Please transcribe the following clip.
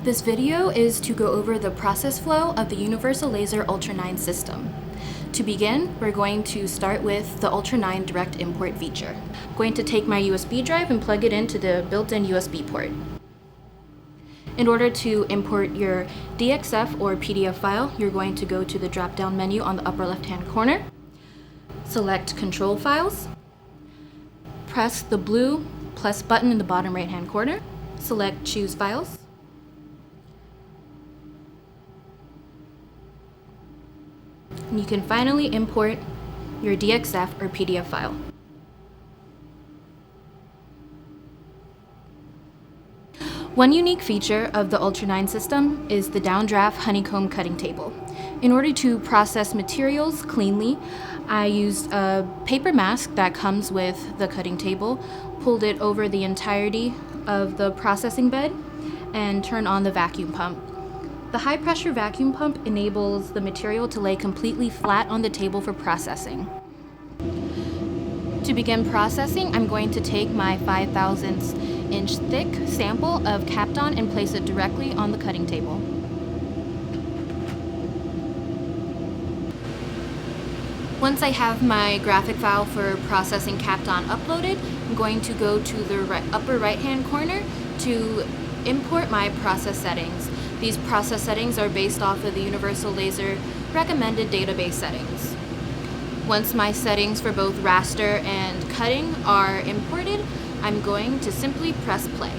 This video is to go over the process flow of the Universal Laser Ultra 9 system. To begin, we're going to start with the Ultra 9 direct import feature. I'm going to take my USB drive and plug it into the built-in USB port. In order to import your DXF or PDF file, you're going to go to the drop-down menu on the upper left-hand corner, select Control Files, press the blue plus button in the bottom right-hand corner, select Choose Files, and you can finally import your DXF or PDF file. One unique feature of the Ultra 9 system is the downdraft honeycomb cutting table. In order to process materials cleanly, I used a paper mask that comes with the cutting table, pulled it over the entirety of the processing bed, and turned on the vacuum pump. The high pressure vacuum pump enables the material to lay completely flat on the table for processing. To begin processing, I'm going to take my 5/1000 inch thick sample of Kaption and place it directly on the cutting table. Once I have my graphic file for processing Kaption uploaded, I'm going to go to the upper right-hand corner to import my process settings. These process settings are based off of the Universal Laser recommended database settings. Once my settings for both raster and cutting are imported, I'm going to simply press play.